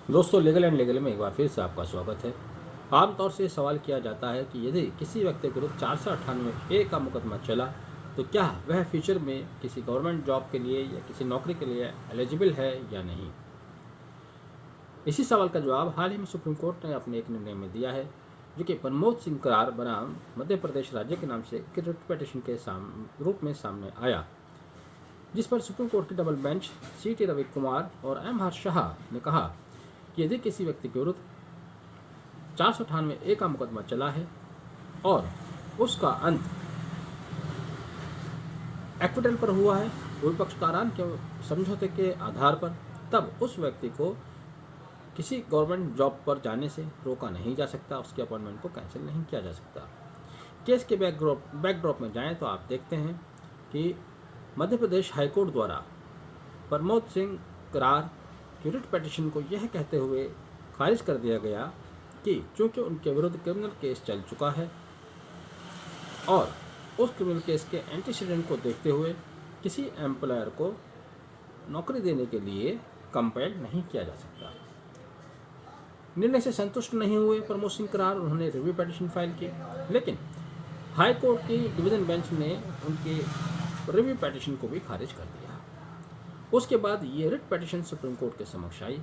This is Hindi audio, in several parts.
दोस्तों, लीगल एंड लीगल में एक बार फिर से आपका स्वागत है। आमतौर से सवाल किया जाता है कि यदि किसी व्यक्ति के विरुद्ध 498 ए का मुकदमा चला तो क्या वह फ्यूचर में किसी गवर्नमेंट जॉब के लिए या किसी नौकरी के लिए एलिजिबल है या नहीं। इसी सवाल का जवाब हाल ही में सुप्रीम कोर्ट ने अपने एक निर्णय में दिया है, जो कि प्रमोद सिंह करार बनाम मध्य प्रदेश राज्य के नाम से रिट पिटीशन के रूप में सामने आया, जिस पर सुप्रीम कोर्ट की डबल बेंच सी.टी. रवि कुमार और एम. हर्ष शाह ने कहा कि यदि किसी व्यक्ति के विरुद्ध 498 ए का मुकदमा चला है और उसका अंत एक्विटल पर हुआ है, विपक्षकारान के समझौते के आधार पर, तब उस व्यक्ति को किसी गवर्नमेंट जॉब पर जाने से रोका नहीं जा सकता, उसके अपॉइंटमेंट को कैंसिल नहीं किया जा सकता। केस के बैकड्रॉप में जाएं तो आप देखते हैं कि मध्य प्रदेश हाईकोर्ट द्वारा प्रमोद सिंह करार की रिट पिटीशन को यह कहते हुए खारिज कर दिया गया कि चूंकि उनके विरुद्ध क्रिमिनल केस चल चुका है और उस क्रिमिनल केस के एंटीसीडेंट को देखते हुए किसी एम्प्लॉयर को नौकरी देने के लिए कंपेल नहीं किया जा सकता। निर्णय से संतुष्ट नहीं हुए प्रमोद सिंह करार, उन्होंने रिव्यू पिटीशन फाइल की, लेकिन हाई कोर्ट की डिवीजन बेंच ने उनके रिव्यू पिटीशन को भी खारिज कर दिया। उसके बाद ये रिट पिटीशन सुप्रीम कोर्ट के समक्ष आई।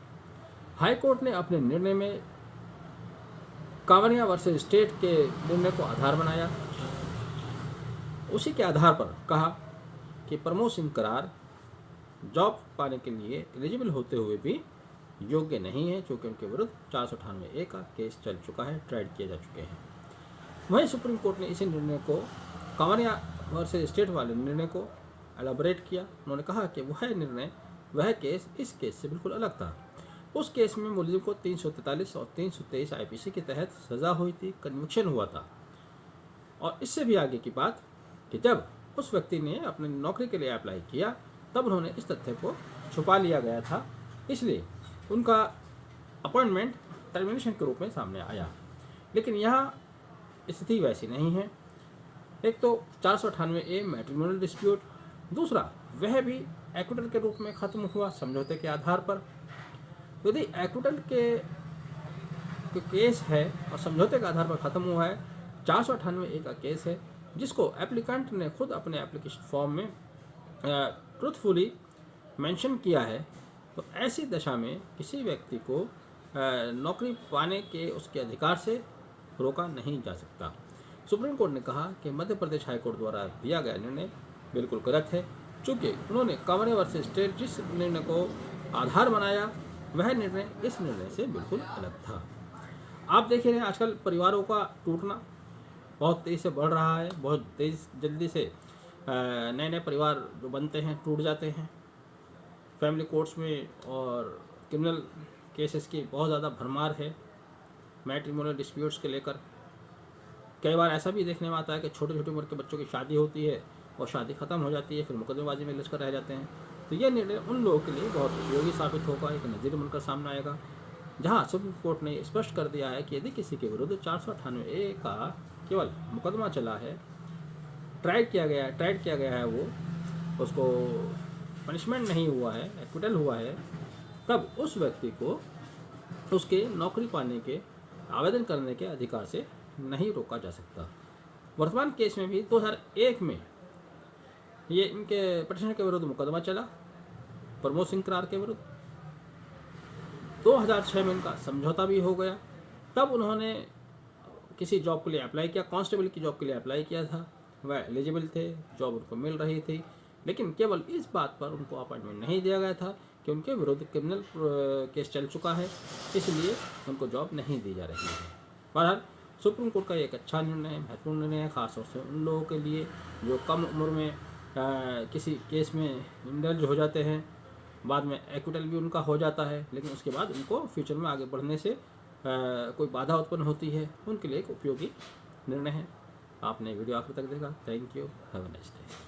हाई कोर्ट ने अपने निर्णय में कांवरिया वर्सेस स्टेट के निर्णय को आधार बनाया। उसी के आधार पर कहा कि प्रमोद सिंह करार जॉब पाने के लिए एलिजिबल होते हुए भी योग्य नहीं है, क्योंकि उनके विरुद्ध 498 ए का केस चल चुका है, ट्राइड किए जा चुके हैं। वहीं सुप्रीम कोर्ट ने इसी निर्णय को, कांवरिया वर्सेस स्टेट वाले निर्णय को एलाबोरेट किया। उन्होंने कहा कि वह केस इस केस से बिल्कुल अलग था। उस केस में मुलजिम को 343 और 323 आईपीसी के तहत सजा हुई थी, कन्विक्शन हुआ था। और इससे भी आगे की बात कि जब उस व्यक्ति ने अपने नौकरी के लिए अप्लाई किया तब उन्होंने इस तथ्य को छुपा लिया गया था, इसलिए उनका अपॉइंटमेंट टर्मिनेशन के रूप में सामने आया। लेकिन यहाँ स्थिति वैसी नहीं है। एक तो 498 ए मैट्रिमोनियल डिस्प्यूट, दूसरा वह भी एक्विटल के रूप में ख़त्म हुआ समझौते के आधार पर। यदि एक्विटल के केस है और समझौते के आधार पर ख़त्म हुआ है, 498 ए का केस है जिसको एप्लीकेंट ने खुद अपने एप्लीकेशन फॉर्म में ट्रूथफुली मेंशन किया है, तो ऐसी दशा में किसी व्यक्ति को नौकरी पाने के उसके अधिकार से रोका नहीं जा सकता। सुप्रीम कोर्ट ने कहा कि मध्य प्रदेश हाईकोर्ट द्वारा दिया गया निर्णय बिल्कुल गलत है, चूँकि उन्होंने कांवरिया वर्सेस स्टेट जिस निर्णय को आधार बनाया वह निर्णय इस निर्णय से बिल्कुल अलग था। आप देख रहे हैं आजकल परिवारों का टूटना बहुत तेज़ी से बढ़ रहा है, बहुत जल्दी से नए नए परिवार जो बनते हैं टूट जाते हैं। फैमिली कोर्ट्स में और क्रिमिनल केसेस की बहुत ज़्यादा भरमार है मैट्रिमोनियल डिस्प्यूट्स के लेकर। कई बार ऐसा भी देखने में आता है कि छोटे छोटे उम्र के बच्चों की शादी होती है और शादी ख़त्म हो जाती है, फिर मुकदमेबाजी में उलझ कर रह जाते हैं। तो यह निर्णय उन लोगों के लिए बहुत उपयोगी साबित होगा, एक नज़ीर बनकर सामने आएगा, जहां सुप्रीम कोर्ट ने स्पष्ट कर दिया है कि यदि किसी के विरुद्ध 498 ए का केवल मुकदमा चला है, ट्राइड किया गया है, वो उसको पनिशमेंट नहीं हुआ है, एक्विटल हुआ है, तब उस व्यक्ति को उसके नौकरी पाने के आवेदन करने के अधिकार से नहीं रोका जा सकता। वर्तमान केस में भी 2001 में ये इनके पिटीशन के विरुद्ध मुकदमा चला प्रमोद सिंह करार के विरुद्ध। 2006 में इनका समझौता भी हो गया। तब उन्होंने किसी जॉब के लिए अप्लाई किया, कांस्टेबल की जॉब के लिए अप्लाई किया था, वह एलिजिबल थे, जॉब उनको मिल रही थी, लेकिन केवल इस बात पर उनको अपॉइंटमेंट नहीं दिया गया था कि उनके विरुद्ध क्रिमिनल केस चल चुका है, इसलिए उनको जॉब नहीं दी जा रही है। बहरहाल सुप्रीम कोर्ट का एक अच्छा निर्णय है, महत्वपूर्ण निर्णय है, खासतौर से उन लोगों के लिए जो कम उम्र में किसी केस में इंडल्ज हो जाते हैं, बाद में एक्विटल भी उनका हो जाता है, लेकिन उसके बाद उनको फ्यूचर में आगे बढ़ने से कोई बाधा उत्पन्न होती है, उनके लिए एक उपयोगी निर्णय है। आपने वीडियो आखिर तक देखा, thank you, have a nice day.